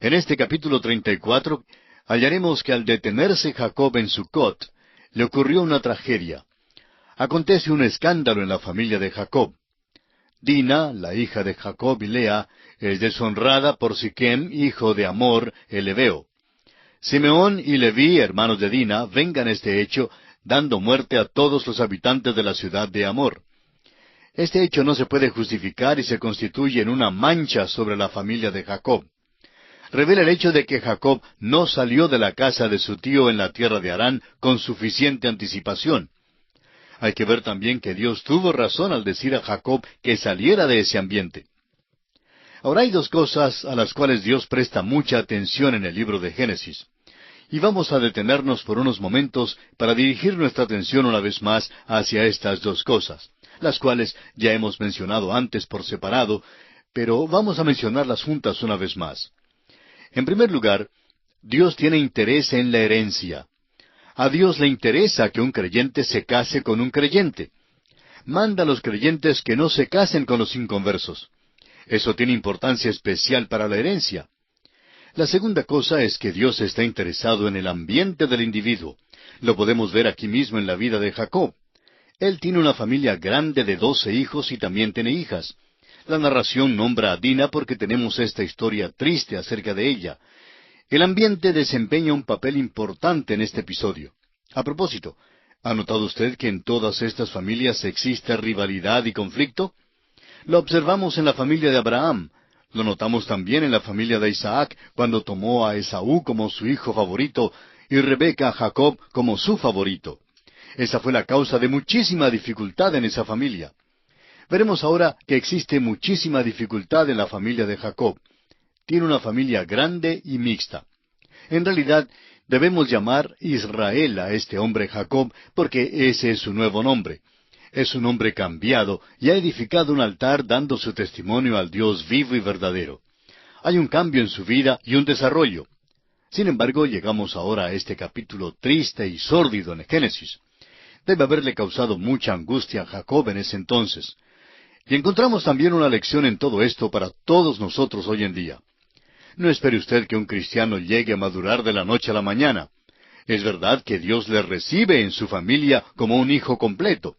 En este capítulo 34 hallaremos que al detenerse Jacob en Sucot, le ocurrió una tragedia. Acontece un escándalo en la familia de Jacob. Dina, la hija de Jacob y Lea, es deshonrada por Siquem, hijo de Hamor, el heveo. Simeón y Leví, hermanos de Dina, vengan este hecho, dando muerte a todos los habitantes de la ciudad de Hamor. Este hecho no se puede justificar y se constituye en una mancha sobre la familia de Jacob. Revela el hecho de que Jacob no salió de la casa de su tío en la tierra de Harán con suficiente anticipación. Hay que ver también que Dios tuvo razón al decir a Jacob que saliera de ese ambiente. Ahora hay dos cosas a las cuales Dios presta mucha atención en el libro de Génesis. Y vamos a detenernos por unos momentos para dirigir nuestra atención una vez más hacia estas dos cosas, las cuales ya hemos mencionado antes por separado, pero vamos a mencionarlas juntas una vez más. En primer lugar, Dios tiene interés en la herencia. A Dios le interesa que un creyente se case con un creyente. Manda a los creyentes que no se casen con los inconversos. Eso tiene importancia especial para la herencia. La segunda cosa es que Dios está interesado en el ambiente del individuo. Lo podemos ver aquí mismo en la vida de Jacob. Él tiene una familia grande de 12 hijos y también tiene hijas. La narración nombra a Dina porque tenemos esta historia triste acerca de ella. El ambiente desempeña un papel importante en este episodio. A propósito, ¿ha notado usted que en todas estas familias existe rivalidad y conflicto? Lo observamos en la familia de Abraham. Lo notamos también en la familia de Isaac, cuando tomó a Esaú como su hijo favorito y Rebeca a Jacob como su favorito. Esa fue la causa de muchísima dificultad en esa familia. Veremos ahora que existe muchísima dificultad en la familia de Jacob. Tiene una familia grande y mixta. En realidad, debemos llamar Israel a este hombre Jacob, porque ese es su nuevo nombre. Es un hombre cambiado y ha edificado un altar dando su testimonio al Dios vivo y verdadero. Hay un cambio en su vida y un desarrollo. Sin embargo, llegamos ahora a este capítulo triste y sórdido en Génesis. Debe haberle causado mucha angustia a Jacob en ese entonces. Y encontramos también una lección en todo esto para todos nosotros hoy en día. No espere usted que un cristiano llegue a madurar de la noche a la mañana. Es verdad que Dios le recibe en su familia como un hijo completo.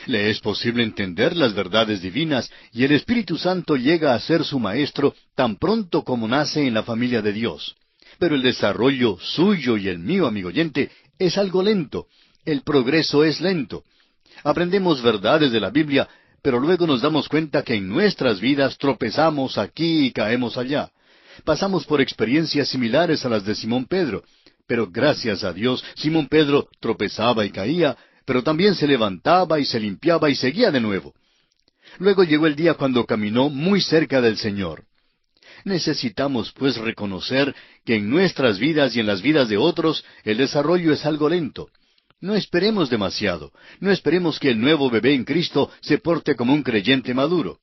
Le es posible entender las verdades divinas y el Espíritu Santo llega a ser su maestro tan pronto como nace en la familia de Dios. Pero el desarrollo suyo y el mío, amigo oyente, es algo lento. El progreso es lento. Aprendemos verdades de la Biblia, pero luego nos damos cuenta que en nuestras vidas tropezamos aquí y caemos allá. Pasamos por experiencias similares a las de Simón Pedro, pero gracias a Dios, Simón Pedro tropezaba y caía, pero también se levantaba y se limpiaba y seguía de nuevo. Luego llegó el día cuando caminó muy cerca del Señor. Necesitamos, pues, reconocer que en nuestras vidas y en las vidas de otros el desarrollo es algo lento. No esperemos demasiado. No esperemos que el nuevo bebé en Cristo se porte como un creyente maduro.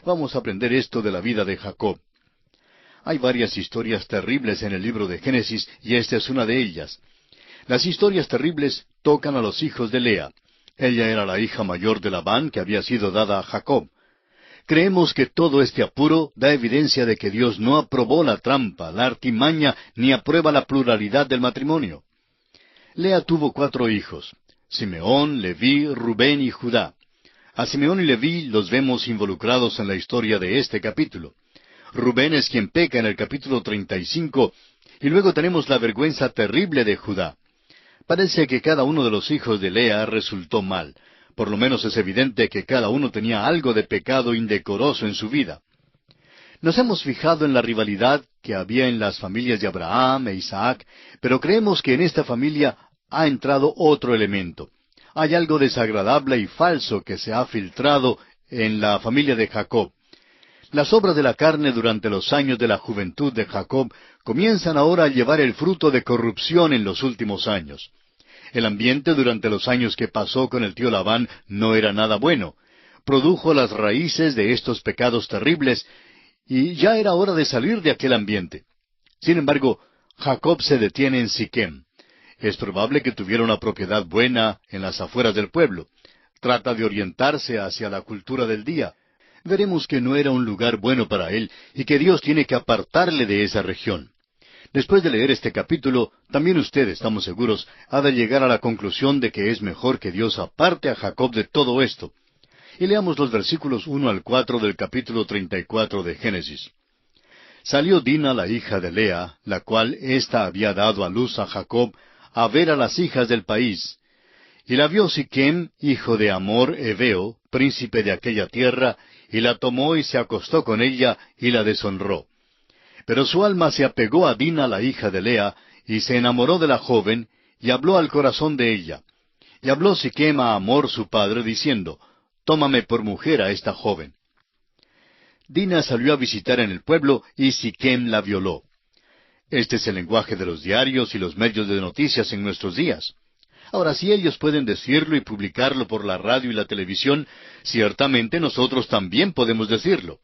Vamos a aprender esto de la vida de Jacob. Hay varias historias terribles en el libro de Génesis y esta es una de ellas. Las historias terribles tocan a los hijos de Lea. Ella era la hija mayor de Labán que había sido dada a Jacob. Creemos que todo este apuro da evidencia de que Dios no aprobó la trampa, la artimaña, ni aprueba la pluralidad del matrimonio. Lea tuvo 4 hijos: Simeón, Leví, Rubén y Judá. A Simeón y Leví los vemos involucrados en la historia de este capítulo. Rubén es quien peca en el capítulo 35, y luego tenemos la vergüenza terrible de Judá. Parece que cada uno de los hijos de Lea resultó mal. Por lo menos es evidente que cada uno tenía algo de pecado indecoroso en su vida. Nos hemos fijado en la rivalidad que había en las familias de Abraham e Isaac, pero creemos que en esta familia ha entrado otro elemento. Hay algo desagradable y falso que se ha filtrado en la familia de Jacob. Las obras de la carne durante los años de la juventud de Jacob comienzan ahora a llevar el fruto de corrupción en los últimos años. El ambiente durante los años que pasó con el tío Labán no era nada bueno. Produjo las raíces de estos pecados terribles y ya era hora de salir de aquel ambiente. Sin embargo, Jacob se detiene en Siquem. Es probable que tuviera una propiedad buena en las afueras del pueblo. Trata de orientarse hacia la cultura del día. Veremos que no era un lugar bueno para él y que Dios tiene que apartarle de esa región. Después de leer este capítulo, también usted, estamos seguros, ha de llegar a la conclusión de que es mejor que Dios aparte a Jacob de todo esto. Y leamos los versículos 1 al 4 del capítulo 34 de Génesis. Salió Dina, la hija de Lea, la cual ésta había dado a luz a Jacob, a ver a las hijas del país. Y la vio Siquem, hijo de Hamor Heveo, príncipe de aquella tierra, y la tomó y se acostó con ella, y la deshonró. Pero su alma se apegó a Dina, la hija de Lea, y se enamoró de la joven, y habló al corazón de ella. Y habló Siquem a Hamor su padre, diciendo, Tómame por mujer a esta joven. Dina salió a visitar en el pueblo, y Siquem la violó. Este es el lenguaje de los diarios y los medios de noticias en nuestros días. Ahora, si ellos pueden decirlo y publicarlo por la radio y la televisión, ciertamente nosotros también podemos decirlo.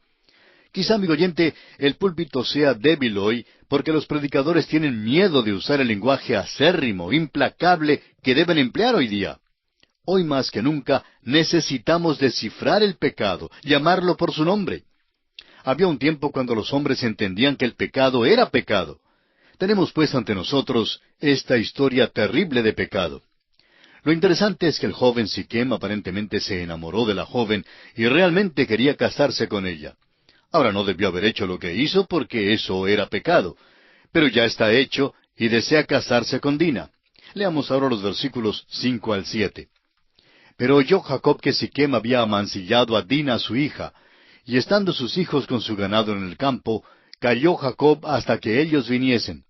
Quizá, amigo oyente, el púlpito sea débil hoy porque los predicadores tienen miedo de usar el lenguaje acérrimo, implacable que deben emplear hoy día. Hoy más que nunca necesitamos descifrar el pecado, llamarlo por su nombre. Había un tiempo cuando los hombres entendían que el pecado era pecado. Tenemos pues ante nosotros esta historia terrible de pecado. Lo interesante es que el joven Siquem aparentemente se enamoró de la joven y realmente quería casarse con ella. Ahora no debió haber hecho lo que hizo porque eso era pecado, pero ya está hecho y desea casarse con Dina. Leamos ahora los versículos 5 al 7. Pero oyó Jacob que Siquem había amancillado a Dina su hija, y estando sus hijos con su ganado en el campo, calló Jacob hasta que ellos viniesen.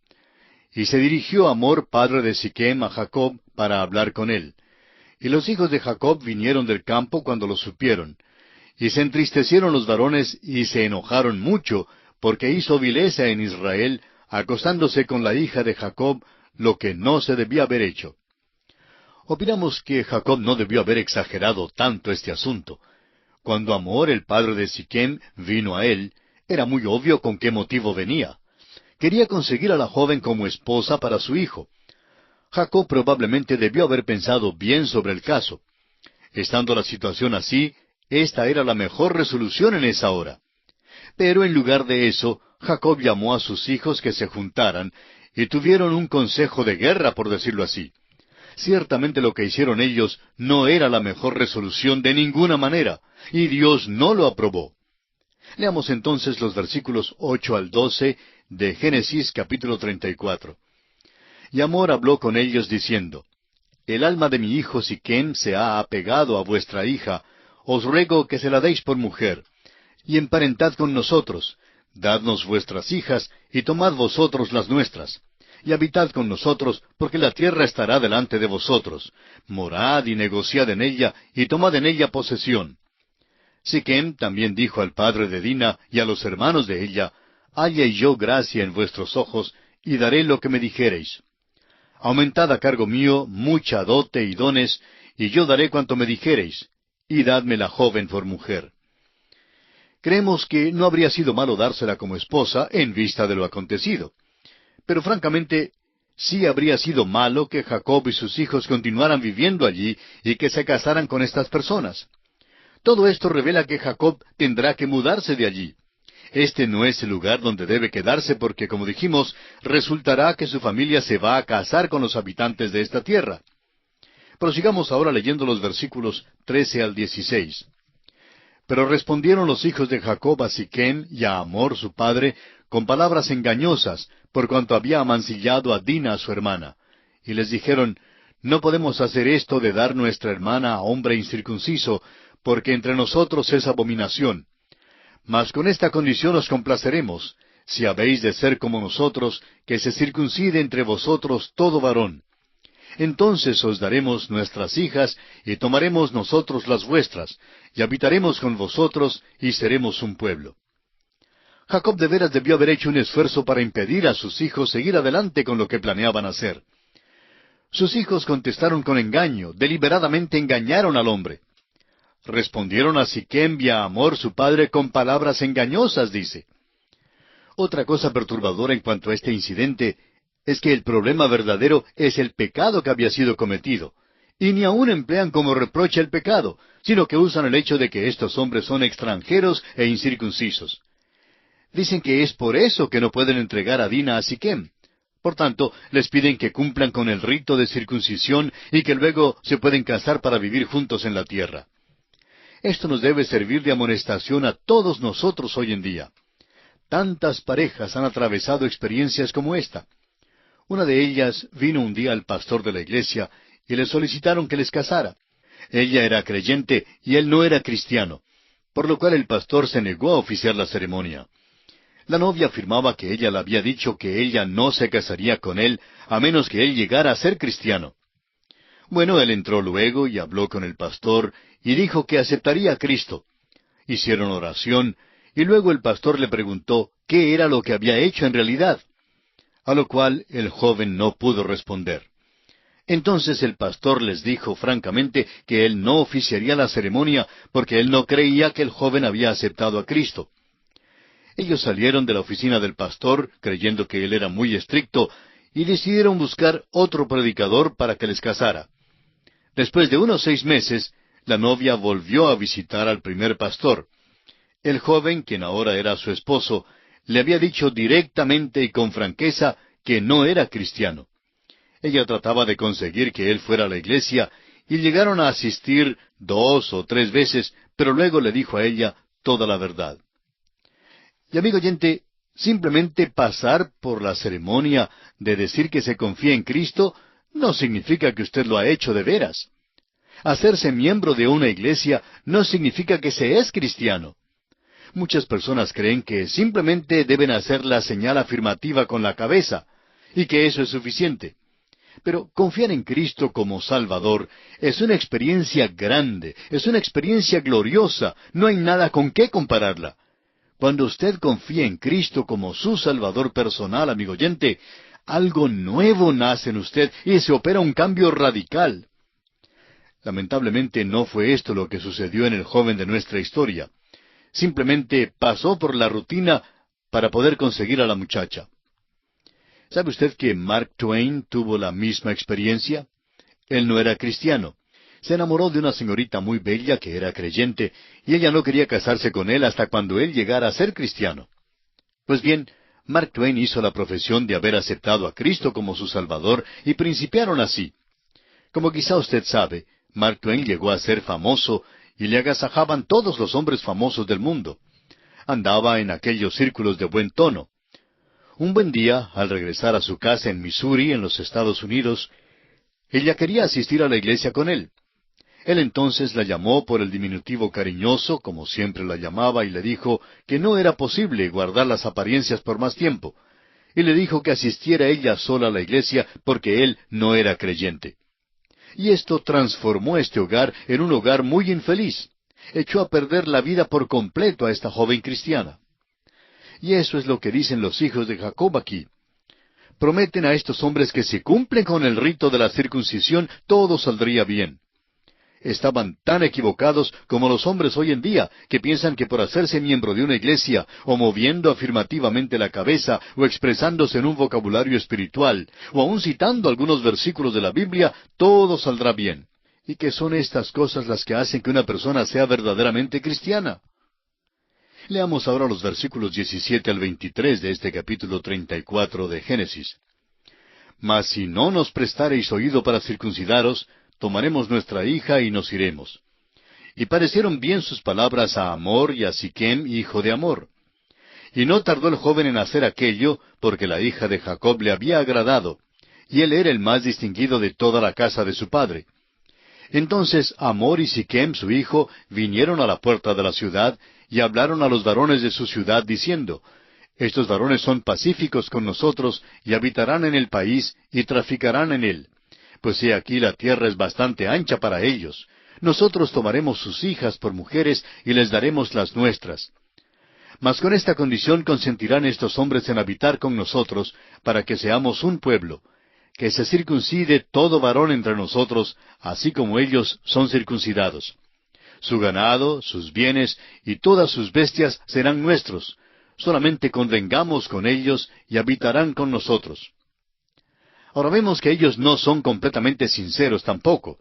Y se dirigió Hamor, padre de Siquem, a Jacob para hablar con él. Y los hijos de Jacob vinieron del campo cuando lo supieron. Y se entristecieron los varones y se enojaron mucho, porque hizo vileza en Israel, acostándose con la hija de Jacob, lo que no se debía haber hecho. Opinamos que Jacob no debió haber exagerado tanto este asunto. Cuando Hamor, el padre de Siquem, vino a él, era muy obvio con qué motivo venía. Quería conseguir a la joven como esposa para su hijo. Jacob probablemente debió haber pensado bien sobre el caso. Estando la situación así, esta era la mejor resolución en esa hora. Pero en lugar de eso, Jacob llamó a sus hijos que se juntaran, y tuvieron un consejo de guerra, por decirlo así. Ciertamente lo que hicieron ellos no era la mejor resolución de ninguna manera, y Dios no lo aprobó. Leamos entonces los versículos 8 al 12 de Génesis capítulo 34. Y Hamor habló con ellos diciendo, El alma de mi hijo Siquem se ha apegado a vuestra hija, os ruego que se la deis por mujer, y emparentad con nosotros, dadnos vuestras hijas, y tomad vosotros las nuestras, y habitad con nosotros, porque la tierra estará delante de vosotros, morad y negociad en ella, y tomad en ella posesión. Siquem también dijo al padre de Dina y a los hermanos de ella, Halle yo gracia en vuestros ojos, y daré lo que me dijereis. Aumentad a cargo mío mucha dote y dones, y yo daré cuanto me dijereis, y dadme la joven por mujer. Creemos que no habría sido malo dársela como esposa en vista de lo acontecido. Pero francamente, sí habría sido malo que Jacob y sus hijos continuaran viviendo allí y que se casaran con estas personas. Todo esto revela que Jacob tendrá que mudarse de allí. Este no es el lugar donde debe quedarse porque, como dijimos, resultará que su familia se va a casar con los habitantes de esta tierra. Prosigamos ahora leyendo los versículos 13 al 16. Pero respondieron los hijos de Jacob a Siquem y a Hamor su padre con palabras engañosas, por cuanto había amancillado a Dina su hermana. Y les dijeron, No podemos hacer esto de dar nuestra hermana a hombre incircunciso, porque entre nosotros es abominación. Mas con esta condición os complaceremos, si habéis de ser como nosotros, que se circuncide entre vosotros todo varón. Entonces os daremos nuestras hijas, y tomaremos nosotros las vuestras, y habitaremos con vosotros, y seremos un pueblo. Jacob de veras debió haber hecho un esfuerzo para impedir a sus hijos seguir adelante con lo que planeaban hacer. Sus hijos contestaron con engaño, deliberadamente engañaron al hombre. Respondieron a Siquem y a Hamor su padre con palabras engañosas, dice. Otra cosa perturbadora en cuanto a este incidente es que el problema verdadero es el pecado que había sido cometido, y ni aun emplean como reproche el pecado, sino que usan el hecho de que estos hombres son extranjeros e incircuncisos. Dicen que es por eso que no pueden entregar a Dina a Siquem, Por tanto, les piden que cumplan con el rito de circuncisión y que luego se pueden casar para vivir juntos en la tierra. Esto nos debe servir de amonestación a todos nosotros hoy en día. Tantas parejas han atravesado experiencias como esta. Una de ellas vino un día al pastor de la iglesia y le solicitaron que les casara. Ella era creyente y él no era cristiano, por lo cual el pastor se negó a oficiar la ceremonia. La novia afirmaba que ella le había dicho que ella no se casaría con él a menos que él llegara a ser cristiano. Bueno, él entró luego y habló con el pastor y dijo que aceptaría a Cristo. Hicieron oración y luego el pastor le preguntó qué era lo que había hecho en realidad, a lo cual el joven no pudo responder. Entonces el pastor les dijo francamente que él no oficiaría la ceremonia porque él no creía que el joven había aceptado a Cristo. Ellos salieron de la oficina del pastor creyendo que él era muy estricto y decidieron buscar otro predicador para que les casara. Después de unos 6 meses, la novia volvió a visitar al primer pastor. El joven, quien ahora era su esposo, le había dicho directamente y con franqueza que no era cristiano. Ella trataba de conseguir que él fuera a la iglesia y llegaron a asistir 2 o 3 veces, pero luego le dijo a ella toda la verdad. Y amigo oyente, simplemente pasar por la ceremonia de decir que se confía en Cristo no significa que usted lo ha hecho de veras. Hacerse miembro de una iglesia no significa que se es cristiano. Muchas personas creen que simplemente deben hacer la señal afirmativa con la cabeza, y que eso es suficiente. Pero confiar en Cristo como Salvador es una experiencia grande, es una experiencia gloriosa, no hay nada con qué compararla. Cuando usted confía en Cristo como su Salvador personal, amigo oyente, algo nuevo nace en usted y se opera un cambio radical. Lamentablemente no fue esto lo que sucedió en el joven de nuestra historia. Simplemente pasó por la rutina para poder conseguir a la muchacha. ¿Sabe usted que Mark Twain tuvo la misma experiencia? Él no era cristiano. Se enamoró de una señorita muy bella que era creyente, y ella no quería casarse con él hasta cuando él llegara a ser cristiano. Pues bien, Mark Twain hizo la profesión de haber aceptado a Cristo como su Salvador, y principiaron así. Como quizá usted sabe, Mark Twain llegó a ser famoso, y le agasajaban todos los hombres famosos del mundo. Andaba en aquellos círculos de buen tono. Un buen día, al regresar a su casa en Missouri, en los Estados Unidos, ella quería asistir a la iglesia con él. Él entonces la llamó por el diminutivo cariñoso, como siempre la llamaba, y le dijo que no era posible guardar las apariencias por más tiempo. Y le dijo que asistiera ella sola a la iglesia porque él no era creyente. Y esto transformó este hogar en un hogar muy infeliz. Echó a perder la vida por completo a esta joven cristiana. Y eso es lo que dicen los hijos de Jacob aquí. Prometen a estos hombres que si cumplen con el rito de la circuncisión, todo saldría bien. Estaban tan equivocados como los hombres hoy en día, que piensan que por hacerse miembro de una iglesia, o moviendo afirmativamente la cabeza, o expresándose en un vocabulario espiritual, o aun citando algunos versículos de la Biblia, todo saldrá bien. Y que son estas cosas las que hacen que una persona sea verdaderamente cristiana. Leamos ahora los versículos 17 al 23 de este capítulo 34 de Génesis. Mas si no nos prestareis oído para circuncidaros, tomaremos nuestra hija y nos iremos. Y parecieron bien sus palabras a Hamor y a Siquem, hijo de Hamor. Y no tardó el joven en hacer aquello, porque la hija de Jacob le había agradado, y él era el más distinguido de toda la casa de su padre. Entonces Hamor y Siquem, su hijo, vinieron a la puerta de la ciudad, y hablaron a los varones de su ciudad, diciendo, Estos varones son pacíficos con nosotros, y habitarán en el país, y traficarán en él. Pues he aquí la tierra es bastante ancha para ellos. Nosotros tomaremos sus hijas por mujeres, y les daremos las nuestras. Mas con esta condición consentirán estos hombres en habitar con nosotros, para que seamos un pueblo, que se circuncide todo varón entre nosotros, así como ellos son circuncidados. Su ganado, sus bienes y todas sus bestias serán nuestros. Solamente convengamos con ellos y habitarán con nosotros. Ahora vemos que ellos no son completamente sinceros tampoco.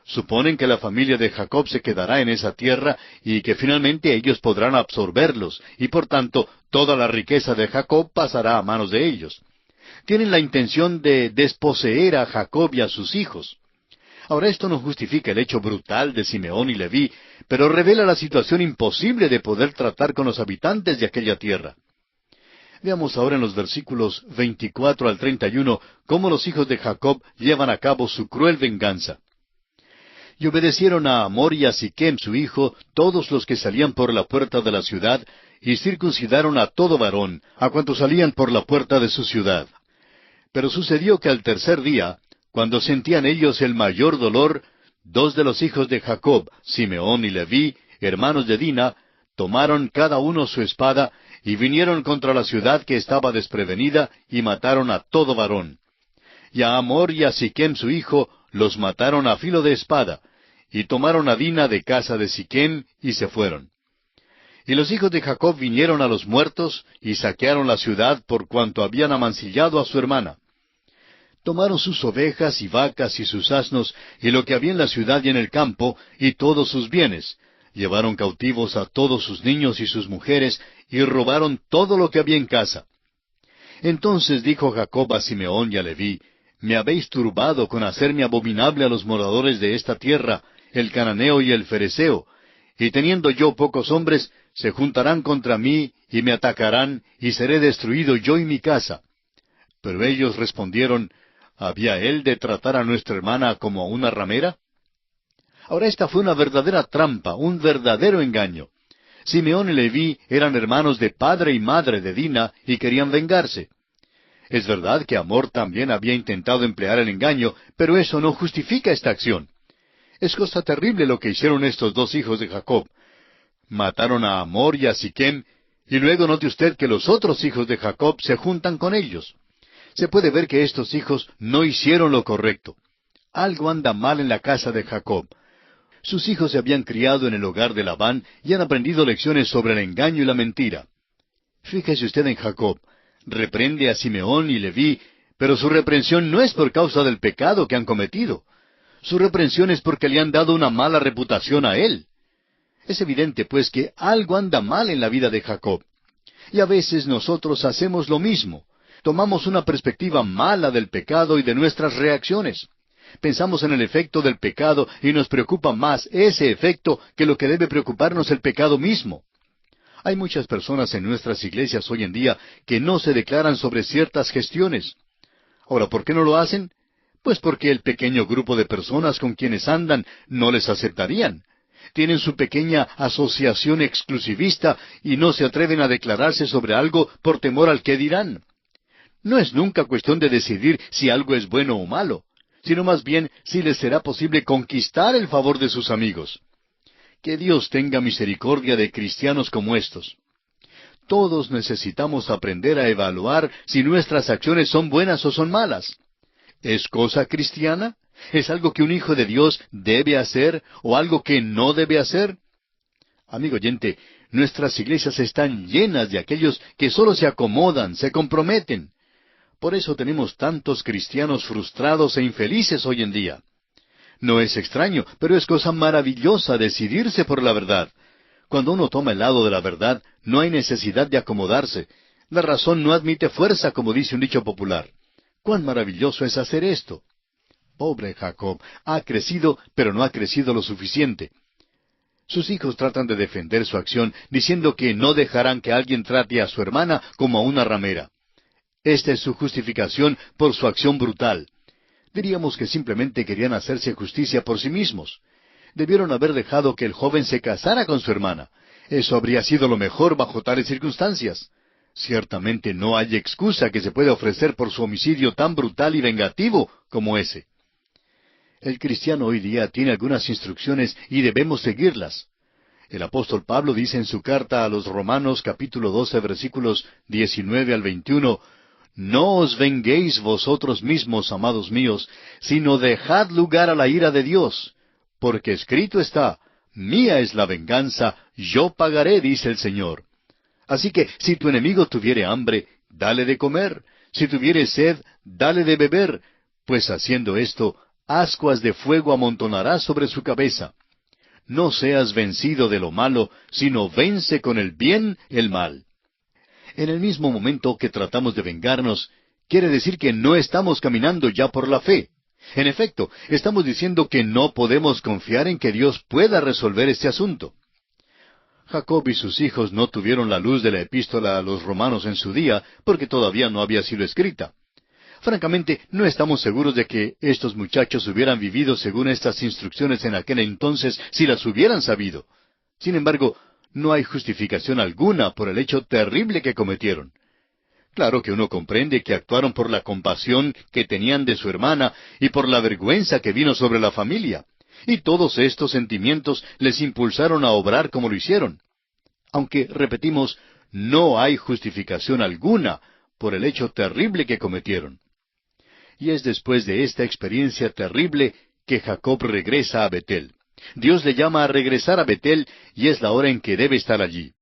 Suponen que la familia de Jacob se quedará en esa tierra y que finalmente ellos podrán absorberlos, y por tanto toda la riqueza de Jacob pasará a manos de ellos. Tienen la intención de desposeer a Jacob y a sus hijos. Ahora, esto no justifica el hecho brutal de Simeón y Leví, pero revela la situación imposible de poder tratar con los habitantes de aquella tierra. Veamos ahora en los versículos 24 al 31 cómo los hijos de Jacob llevan a cabo su cruel venganza. Y obedecieron a Hamor y a Siquem su hijo, todos los que salían por la puerta de la ciudad, y circuncidaron a todo varón, a cuantos salían por la puerta de su ciudad. Pero sucedió que al tercer día, cuando sentían ellos el mayor dolor, dos de los hijos de Jacob, Simeón y Leví, hermanos de Dina, tomaron cada uno su espada, y vinieron contra la ciudad que estaba desprevenida, y mataron a todo varón. Y a Hamor y a Siquem su hijo los mataron a filo de espada, y tomaron a Dina de casa de Siquem, y se fueron. Y los hijos de Jacob vinieron a los muertos, y saquearon la ciudad por cuanto habían amancillado a su hermana. Tomaron sus ovejas y vacas y sus asnos, y lo que había en la ciudad y en el campo, y todos sus bienes. Llevaron cautivos a todos sus niños y sus mujeres, y robaron todo lo que había en casa. Entonces dijo Jacob a Simeón y a Leví: Me habéis turbado con hacerme abominable a los moradores de esta tierra, el cananeo y el fereceo, y teniendo yo pocos hombres, se juntarán contra mí, y me atacarán, y seré destruido yo y mi casa. Pero ellos respondieron: ¿Había él de tratar a nuestra hermana como a una ramera? Ahora esta fue una verdadera trampa, un verdadero engaño. Simeón y Leví eran hermanos de padre y madre de Dina, y querían vengarse. Es verdad que Hamor también había intentado emplear el engaño, pero eso no justifica esta acción. Es cosa terrible lo que hicieron estos dos hijos de Jacob. Mataron a Hamor y a Siquem, y luego note usted que los otros hijos de Jacob se juntan con ellos. Se puede ver que estos hijos no hicieron lo correcto. Algo anda mal en la casa de Jacob. Sus hijos se habían criado en el hogar de Labán y han aprendido lecciones sobre el engaño y la mentira. Fíjese usted en Jacob. Reprende a Simeón y Leví, pero su reprensión no es por causa del pecado que han cometido. Su reprensión es porque le han dado una mala reputación a él. Es evidente, pues, que algo anda mal en la vida de Jacob. Y a veces nosotros hacemos lo mismo. Tomamos una perspectiva mala del pecado y de nuestras reacciones. Pensamos en el efecto del pecado y nos preocupa más ese efecto que lo que debe preocuparnos el pecado mismo. Hay muchas personas en nuestras iglesias hoy en día que no se declaran sobre ciertas gestiones. Ahora, ¿por qué no lo hacen? Pues porque el pequeño grupo de personas con quienes andan no les aceptarían. Tienen su pequeña asociación exclusivista y no se atreven a declararse sobre algo por temor al qué dirán. No es nunca cuestión de decidir si algo es bueno o malo, sino más bien si les será posible conquistar el favor de sus amigos. Que Dios tenga misericordia de cristianos como estos. Todos necesitamos aprender a evaluar si nuestras acciones son buenas o son malas. ¿Es cosa cristiana? ¿Es algo que un hijo de Dios debe hacer o algo que no debe hacer? Amigo oyente, nuestras iglesias están llenas de aquellos que solo se acomodan, se comprometen. Por eso tenemos tantos cristianos frustrados e infelices hoy en día. No es extraño, pero es cosa maravillosa decidirse por la verdad. Cuando uno toma el lado de la verdad, no hay necesidad de acomodarse. La razón no admite fuerza, como dice un dicho popular. ¡Cuán maravilloso es hacer esto! Pobre Jacob, ha crecido, pero no ha crecido lo suficiente. Sus hijos tratan de defender su acción, diciendo que no dejarán que alguien trate a su hermana como a una ramera. Esta es su justificación por su acción brutal. Diríamos que simplemente querían hacerse justicia por sí mismos. Debieron haber dejado que el joven se casara con su hermana. Eso habría sido lo mejor bajo tales circunstancias. Ciertamente no hay excusa que se pueda ofrecer por su homicidio tan brutal y vengativo como ese. El cristiano hoy día tiene algunas instrucciones y debemos seguirlas. El apóstol Pablo dice en su carta a los Romanos capítulo 12 versículos 19 al 21, «No os venguéis vosotros mismos, amados míos, sino dejad lugar a la ira de Dios, porque escrito está, mía es la venganza, yo pagaré, dice el Señor». Así que si tu enemigo tuviere hambre, dale de comer; si tuviere sed, dale de beber, pues haciendo esto, ascuas de fuego amontonarás sobre su cabeza. No seas vencido de lo malo, sino vence con el bien el mal. En el mismo momento que tratamos de vengarnos, quiere decir que no estamos caminando ya por la fe. En efecto, estamos diciendo que no podemos confiar en que Dios pueda resolver este asunto. Jacob y sus hijos no tuvieron la luz de la epístola a los romanos en su día, porque todavía no había sido escrita. Francamente, no estamos seguros de que estos muchachos hubieran vivido según estas instrucciones en aquel entonces si las hubieran sabido. Sin embargo, no hay justificación alguna por el hecho terrible que cometieron. Claro que uno comprende que actuaron por la compasión que tenían de su hermana y por la vergüenza que vino sobre la familia. Y todos estos sentimientos les impulsaron a obrar como lo hicieron. Aunque, repetimos, no hay justificación alguna por el hecho terrible que cometieron. Y es después de esta experiencia terrible que Jacob regresa a Betel. Dios le llama a regresar a Betel y es la hora en que debe estar allí.